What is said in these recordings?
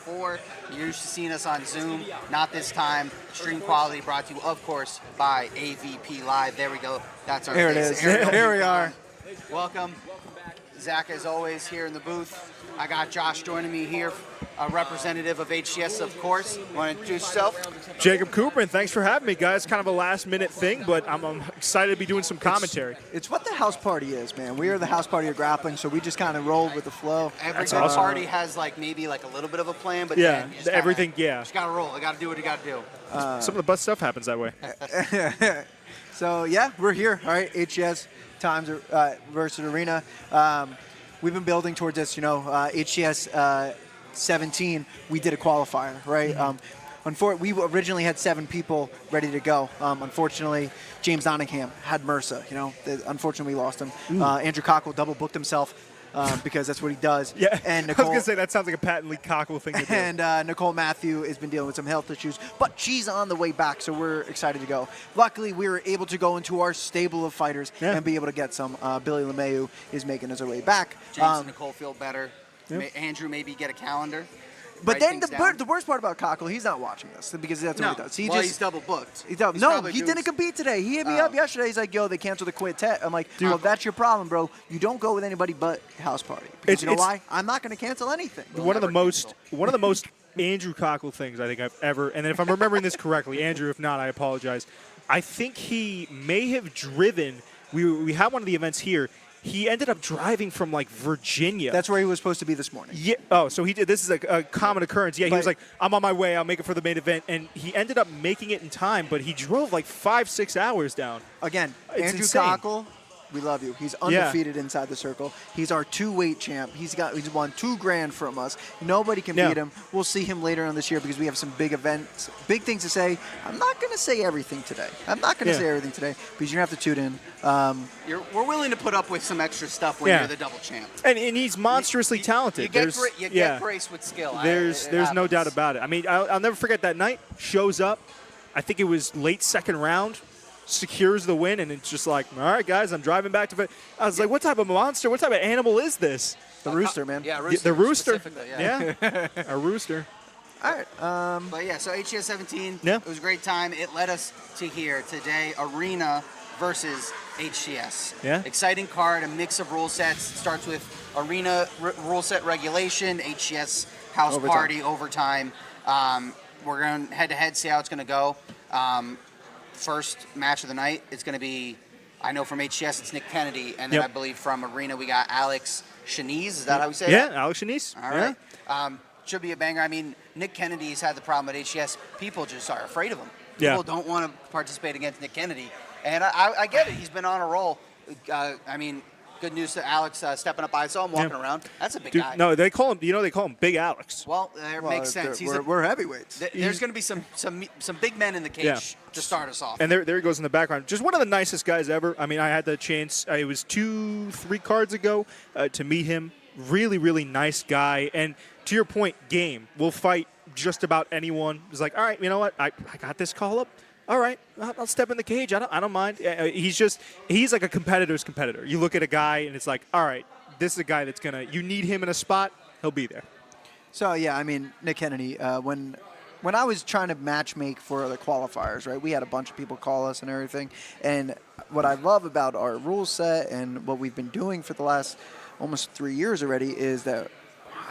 before. You're used to seeing us on Zoom. Not this time. Stream quality brought to you, of course, by AVP Live. There we go. That's our There it face. is. Ariel, Here we are. Welcome. Zach, as always, here in the booth. I got Josh joining me here, a representative of HCS, of course. Want to introduce yourself? Jacob Cooper, and thanks for having me, guys. Kind of a last-minute thing, but I'm excited to be doing some commentary. It's what the house party is, man. We are the house party of grappling, so we just kind of rolled with the flow. Every good awesome. party has maybe a little bit of a plan, but Yeah, then you just everything, kinda, yeah. Just got to roll. I got to do what you got to do. Some of the best stuff happens that way. So, yeah, we're here, all right, HCS times versus Arena. We've been building towards this, HCS 17, we did a qualifier, right? We originally had 7 people ready to go. Unfortunately, James Nottingham had MRSA, unfortunately we lost him. Andrew Cockle double booked himself because that's what he does. Yeah, and I Nicole, was going to say, that sounds like a patently Cockle thing to do. And Nicole Matthew has been dealing with some health issues, but she's on the way back, so we're excited to go. Luckily, we were able to go into our stable of fighters and be able to get some. Billy LeMayu is making his way back. James and Nicole feel better. Yep. Andrew maybe get a calendar. But then the worst part about Cockle, he's not watching this because that's what he does. He's double booked. He didn't compete today. He hit me up yesterday. He's like, yo, they canceled the quintet. I'm like, dude, well, that's your problem, bro. You don't go with anybody but house party. Because you know why? I'm not going to cancel anything. One of the most Andrew Cockle things I think I've ever, and if I'm remembering this correctly, Andrew, if not, I apologize. I think he may have driven, we had one of the events here, he ended up driving from Virginia. That's where he was supposed to be this morning. Yeah. Oh, so he did. This is a common occurrence. Yeah, he was like, I'm on my way. I'll make it for the main event. And he ended up making it in time, but he drove 5-6 hours down. Again, It's Andrew insane. Cockle, we love you. He's undefeated inside the circle. He's our 2-weight champ. He's won $2 grand from us. Nobody can beat him. We'll see him later on this year because we have some big events, big things to say. I'm not going to say everything today. Because you're going to have to tune in. We're willing to put up with some extra stuff when you're the double champ. And he's monstrously talented. You get grace with skill. There's no doubt about it. I mean, I'll never forget that night. Shows up. I think it was late second round. Secures the win, and it's just like, all right, guys, I'm driving back to. I was like, what type of monster? What type of animal is this? The rooster, man. Yeah, rooster. The rooster. Yeah. A rooster. All right. But yeah, so HCS 17. Yeah. It was a great time. It led us to here today. Arena versus HCS. Yeah. Exciting card. A mix of rule sets. It starts with Arena rule set regulation. HCS house party overtime. We're going head-to-head, see how it's going to go. First match of the night, it's going to be, I know from HCS, it's Nick Kennedy, and then I believe from Arena we got Alex Shaniz. Is that how we say that? Yeah, Alex Shaniz. All right. Should be a banger. I mean, Nick Kennedy's had the problem at HCS. People just are afraid of him. People don't want to participate against Nick Kennedy. And I get it. He's been on a roll. Good news to Alex stepping up. I saw him walking around. That's a big guy. No, they call him Big Alex. Well, makes sense. We're heavyweights. There's going to be some big men in the cage to start us off. And there he goes in the background. Just one of the nicest guys ever. I mean, I had the chance, it was 2-3 cards ago, to meet him. Really, really nice guy. And to your point, game. We'll fight just about anyone. He's like, all right, you know what? I got this call up. All right, I'll step in the cage. I don't mind. He's like a competitor's competitor. You look at a guy, and it's like, all right, this is a guy that's you need him in a spot, he'll be there. So, yeah, I mean, Nick Kennedy, when I was trying to match make for the qualifiers, right, we had a bunch of people call us and everything. And what I love about our rule set and what we've been doing for the last almost 3 years already is that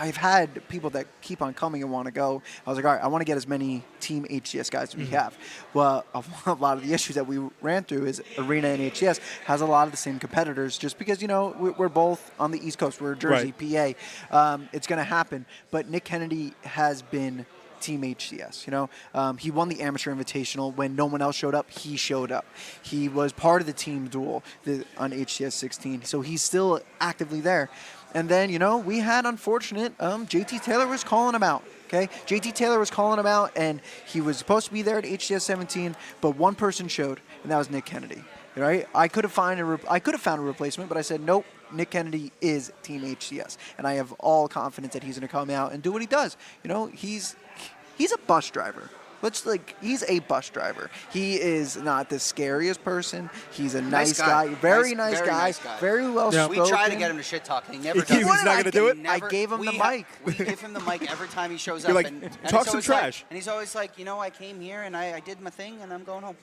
I've had people that keep on coming and want to go. I was like, all right, I want to get as many Team HCS guys as we have. Well, a lot of the issues that we ran through is Arena and HCS has a lot of the same competitors just because, we're both on the East Coast. We're Jersey, PA. It's going to happen. But Nick Kennedy has been Team HCS. He won the Amateur Invitational. When no one else showed up, he showed up. He was part of the team duel on HCS 16. So he's still actively there. And then, we had unfortunate, JT Taylor was calling him out, okay? JT Taylor was calling him out, and he was supposed to be there at HCS 17, but one person showed, and that was Nick Kennedy, right? I could have found a replacement, but I said, nope, Nick Kennedy is Team HCS, and I have all confidence that he's going to come out and do what he does. He's a bus driver. he's a bus driver. He is not the scariest person. He's a nice guy. guy. Very nice guy. Very well spoken. We try to get him to shit talk, and he never does. He's not going to do it? I gave him the mic. We give him the mic every time he shows You're up. like, and talk he's some always trash. and he's always like, I came here and I did my thing and I'm going home.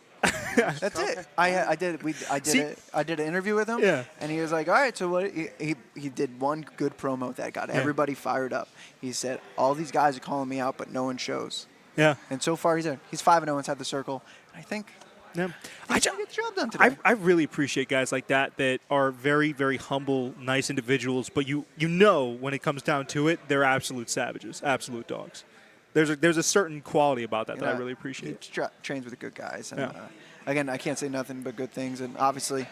That's it. I did an interview with him. Yeah. And he was like, all right, so what? He did one good promo that got everybody fired up. He said, all these guys are calling me out, but no one shows. Yeah. And so far, he's 5-0 inside the circle. I think. Yeah. I get the job done today. I really appreciate guys like that are very, very humble, nice individuals, but you know when it comes down to it, they're absolute savages, absolute dogs. There's a certain quality about that that I really appreciate. He trains with the good guys. And, again, I can't say nothing but good things. And obviously,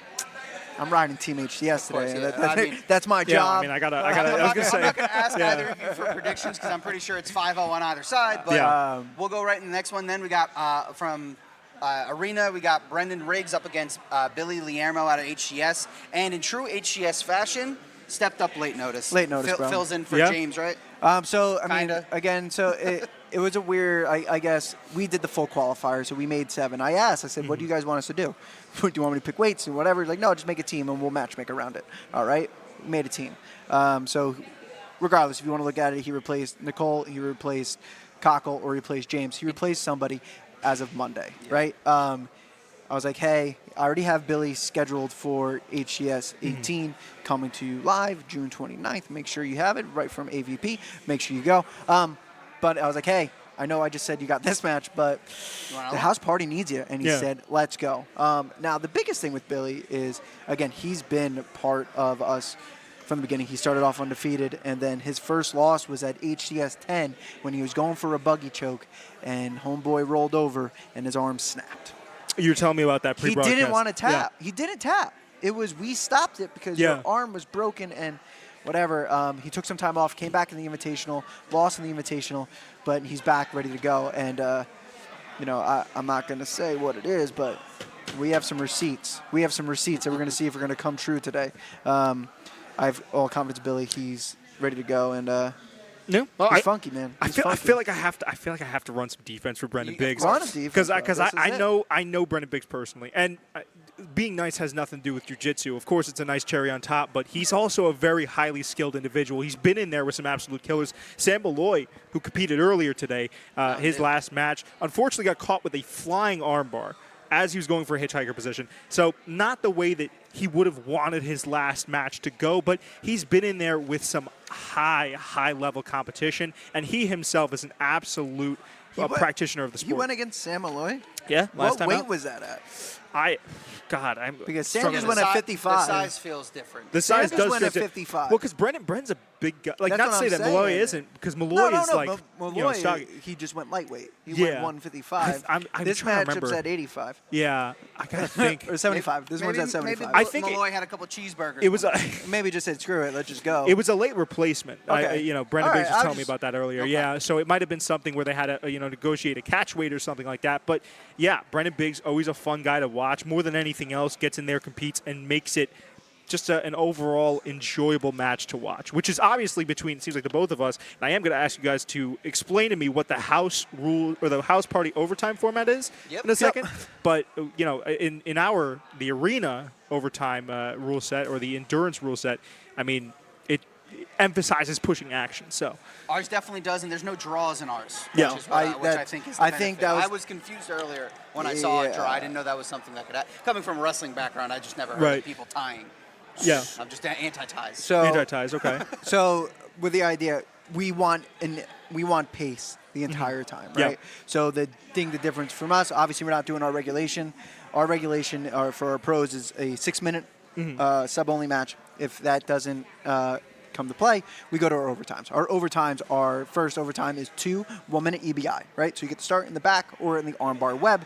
I'm riding Team HCS today. That's my job. I gotta. I was gonna say. I'm not gonna ask either of you for predictions because I'm pretty sure it's 5-0 on either side. But we'll go right in the next one. Then we got from Arena, we got Brendan Riggs up against Billy Liermo out of HCS, and in true HCS fashion, stepped up late notice. Late notice, bro. Fills in for James, right? It was a weird, I guess, we did the full qualifier, so we made 7. I said, what do you guys want us to do? Do you want me to pick weights and whatever? He's like, no, just make a team and we'll matchmake around it. All right? We made a team. So regardless, if you want to look at it, he replaced Nicole, he replaced Cockle, or he replaced James. He replaced somebody as of Monday, right? I was like, hey, I already have Billy scheduled for HCS 18 coming to you live June 29th. Make sure you have it right from AVP. Make sure you go. But I was like, hey, I know I just said you got this match, but the house party needs you. And he said, let's go. Now, the biggest thing with Billy is, again, he's been part of us from the beginning. He started off undefeated, and then his first loss was at HCS 10 when he was going for a buggy choke, and homeboy rolled over, and his arm snapped. You're telling me about that pre-broadcast. He didn't want to tap. Yeah. He didn't tap. It was, we stopped it because your arm was broken and whatever. He took some time off, came back in the Invitational, lost in the Invitational, but he's back ready to go. And, I'm not going to say what it is, but we have some receipts. That we're going to see if we're going to come true today. I have all confidence, Billy. He's ready to go, and he's funky, man. I feel like I have to run some defense for Brendan Biggs. Because I know Brendan Biggs personally, and being nice has nothing to do with jiu-jitsu. Of course, it's a nice cherry on top, but he's also a very highly skilled individual. He's been in there with some absolute killers. Sam Malloy, who competed earlier today, his last match, unfortunately got caught with a flying armbar as he was going for a hitchhiker position. So not the way that he would have wanted his last match to go, but he's been in there with some high-level competition, and he himself is an absolute practitioner of the sport. You went against Sam Malloy? Yeah, last time What weight out. was that at? Because Sam just went at 55. The size feels different. The size Sam does went feel at 55. Well, because Brendan's a big guy. Like, That's not to what say I'm that saying. Malloy isn't, because Malloy is like, Malloy, stocky. he just went lightweight. He Yeah. went 155. I'm this trying to matchup's remember. at 85. Yeah, I gotta think. Or 75. This one's at 75. I think Malloy had a couple cheesburgers. It was a. Maybe just said, screw it, let's just go. It was a late replacement. Okay. Brendan All Biggs right, was telling me about that earlier. Okay. Yeah, so it might have been something where they had to, negotiate a catch weight or something like that. But yeah, Brendan Biggs, always a fun guy to watch. More than anything else, gets in there, competes, and makes it just an overall enjoyable match to watch, which is obviously between, it seems like, the both of us. And I am going to ask you guys to explain to me what the house rule or the house party overtime format is in a second. But, in the arena overtime rule set or the endurance rule set, I mean, it emphasizes pushing action. So ours definitely does, and there's no draws in ours. Yeah. Which I think is the benefit. that was. I was confused earlier when I saw a draw. I didn't know that was something that could happen. Coming from a wrestling background, I just never heard of people tying. Yeah. I'm just anti-ties. Anti-ties, okay. So with the idea, we want pace the entire time, right? Yeah. So the difference from us, obviously we're not doing our regulation. Our regulation for our pros is a 6-minute sub-only match. If that doesn't come to play, we go to our overtimes. Our first overtime is 2 1-minute EBI, right? So you get to start in the back or in the armbar web.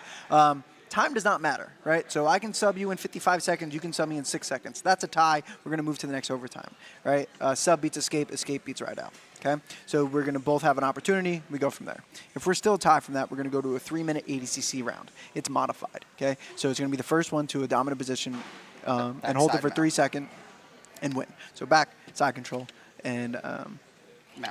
Time does not matter, right? So I can sub you in 55 seconds. You can sub me in 6 seconds. That's a tie. We're going to move to the next overtime, right? Sub beats escape. Escape beats right out, okay? So we're going to both have an opportunity. We go from there. If we're still tied from that, we're going to go to a 3-minute ADCC round. It's modified, okay? So it's going to be the first one to a dominant position and hold it for 3 seconds and win. So back, side control, and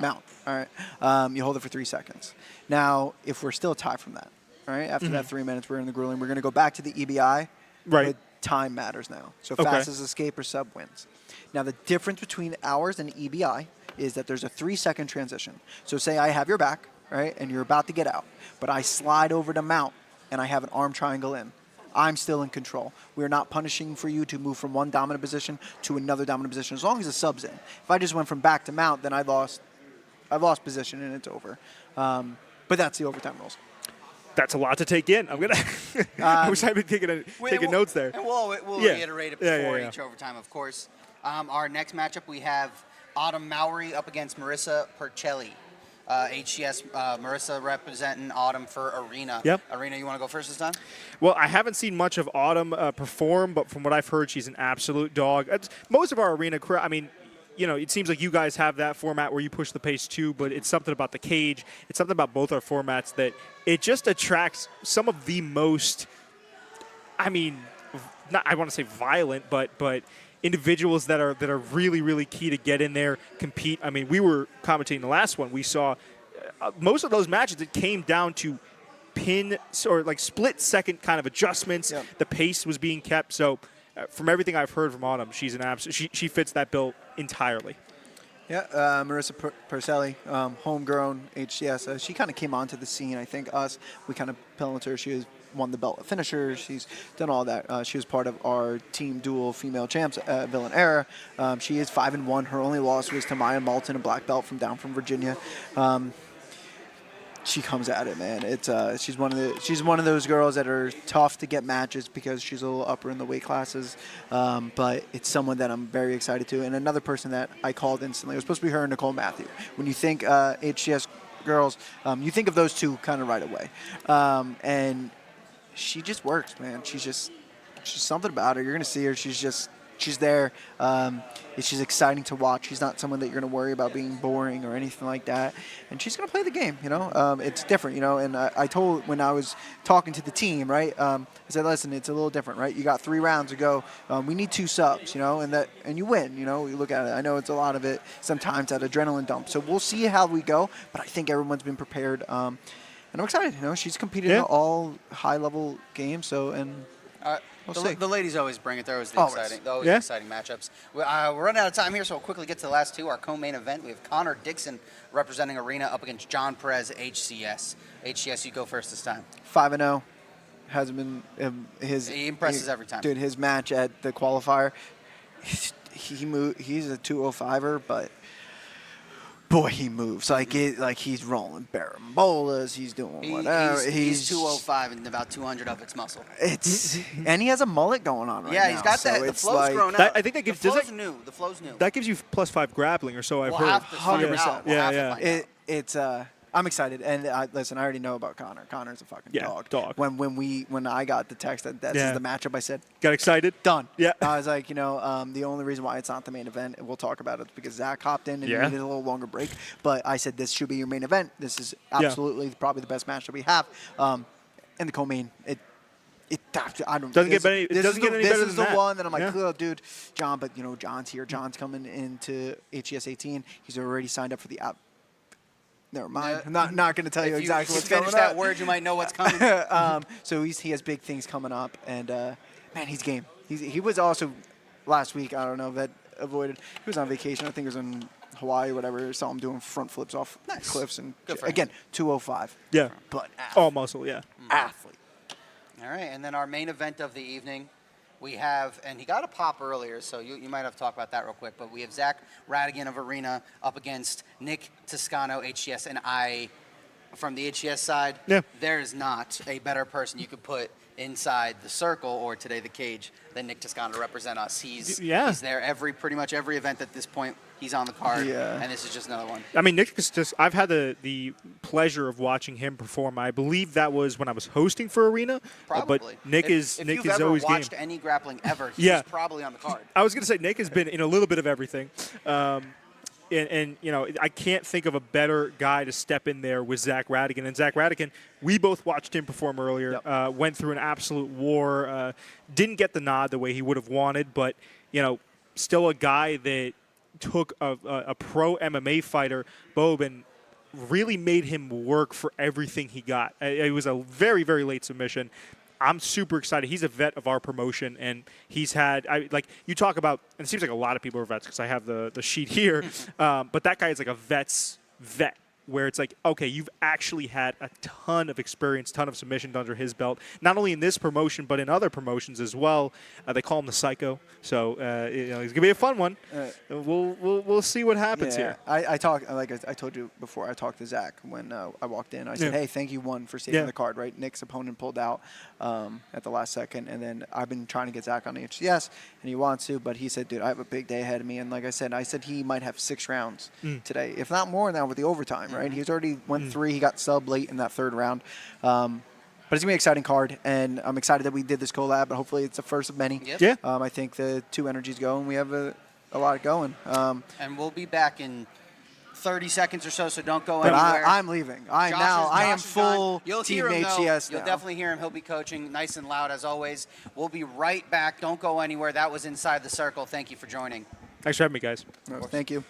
Mount. All right. You hold it for 3 seconds. Now, if we're still tied from that, all right, after that 3 minutes, we're in the grueling. We're going to go back to the EBI. Right. But time matters now. So Okay. fastest escape or sub wins. Now, the difference between ours and EBI is that there's a 3-second transition. So say I have your back, right, and you're about to get out, but I slide over to Mount, and I have an arm triangle in. I'm still in control. We're not punishing for you to move from one dominant position to another dominant position, as long as the sub's in. If I just went from back to Mount, then I've lost position and it's over. But that's the overtime rules. That's a lot to take in. I'm gonna. I wish I'd been taking notes there. And we'll Yeah. reiterate it before Yeah. each overtime, of course. Our next matchup, we have Autumn Mowry up against Marissa Percelli. HCS, Marissa representing Autumn for Arena. Yep. Arena, you want to go first this time? Well, I haven't seen much of Autumn perform, but from what I've heard, she's an absolute dog. Most of our arena crew, I mean, it seems like you guys have that format where you push the pace too, but it's something about the cage. It's something about both our formats that it just attracts some of the most, I want to say violent, but individuals that are really, really key to get in there, compete. I mean, we were commentating the last one. We saw most of those matches, it came down to pin or like split-second kind of adjustments. Yep. The pace was being kept. So from everything I've heard from Autumn, she's an she fits that bill entirely. Yeah, Marissa Percelli, homegrown HCS. She kind of came onto the scene. I think we kind of pelted her. She won the belt of finisher. She's done all that. She was part of our team dual female champs, Villain Era. She is 5-1. Her only loss was to Maya Malton, a black belt down from Virginia. She comes at it, man. She's one of those girls that are tough to get matches because she's a little upper in the weight classes. But it's someone that I'm very excited to. And another person that I called instantly, it was supposed to be her and Nicole Matthew. When you think HCS girls, you think of those two kind of right away. And she just works, man. She's something about her. You're gonna see her. She's there. She's exciting to watch. She's not someone that you're going to worry about being boring or anything like that. And she's going to play the game, It's different, And I told when I was talking to the team, right, I said, listen, it's a little different, right? You got 3 rounds to go. We need 2 subs, and you win, You look at it. I know it's a lot of it sometimes that adrenaline dump. So we'll see how we go. But I think everyone's been prepared. And I'm excited, She's competed in all high-level games. So, and we'll see. The ladies always bring it. They're always Always. exciting matchups. We're running out of time here, so we'll quickly get to the last two. Our co-main event, we have Connor Dixon representing Arena up against John Perez, HCS. HCS, you go first this time. 5-0. Hasn't been He impresses every time. Dude, his match at the qualifier, he's a 205er, but boy, he moves like he's rolling barambolas. He's doing whatever. He's 205 and about 200 of it's muscle. And he has a mullet going on right now. Yeah, he's got that. The flow's grown out. I think that gives the flow's new. The flow's new. That gives you +5 grappling or so I've We'll heard. have to find 100%. out. We'll have to find out. I'm excited, and listen, I already know about Connor. Connor's a fucking dog. When I got the text that this is the matchup, I said, got excited. Done. Yeah. I was like, the only reason why it's not the main event, we'll talk about it, because Zach hopped in and needed a little longer break. But I said this should be your main event. This is absolutely probably the best match that we have. And the co-main, Doesn't get any better than that. This is the one that I'm like, oh, dude, John. But John's here. John's coming into HCS 18. He's already signed up for the app. Never mind. I'm not going to tell you exactly what's coming up. If you finish that word, you might know what's coming. So he has big things coming up, and man, he's game. He was also last week. I don't know if that avoided. He was on vacation. I think he was in Hawaii or whatever. Saw him doing front flips off cliffs, and again 205. Yeah, but all muscle. Yeah, athlete. All right, and then our main event of the evening, we have, and he got a pop earlier, so you might have to talk about that real quick, but we have Zach Radigan of Arena up against Nick Toscano, HCS, and from the HCS side, there is not a better person you could put inside the circle, or today the cage, than Nick Toscano to represent us. He's there pretty much every event at this point. He's on the card, and this is just another one. I mean, Nick is just, I've had the pleasure of watching him perform. I believe that was when I was hosting for Arena. Probably. But Nick is if always you've ever game. watched any grappling ever, he's probably on the card. I was going to say, Nick has been in a little bit of everything. And I can't think of a better guy to step in there with Zach Radigan. And Zach Radigan, we both watched him perform earlier, went through an absolute war, didn't get the nod the way he would have wanted, but, still a guy that took a pro MMA fighter, Bob, and really made him work for everything he got. It was a very, very late submission. I'm super excited. He's a vet of our promotion, and he's had you talk about, and it seems like a lot of people are vets because I have the sheet here, but that guy is like a vet's vet, where it's like, okay, you've actually had a ton of experience, ton of submissions under his belt, not only in this promotion, but in other promotions as well. They call him the Psycho, so he's going to be a fun one. We'll see what happens here. I talked, like I told you before, I talked to Zach when I walked in. I said, hey, thank you, one, for saving the card, right? Nick's opponent pulled out at the last second, and then I've been trying to get Zach on the HCS, and he wants to, but he said, dude, I have a big day ahead of me, and like I said he might have 6 rounds today, if not more now with the overtime, right? He's already went 3. He got sub late in that 3rd round. But it's going to be an exciting card, and I'm excited that we did this collab, but hopefully it's the first of many. Yep. Yeah. I think the 2 energies go, and we have a lot going. And we'll be back in 30 seconds or so don't go But anywhere. I'm leaving. I am Josh is full gone. You'll Team hear him, though. HCS You'll now. definitely hear him. He'll be coaching nice and loud as always. We'll be right back. Don't go anywhere. That was Inside the Circle. Thank you for joining. Thanks for having me, guys. Thank you.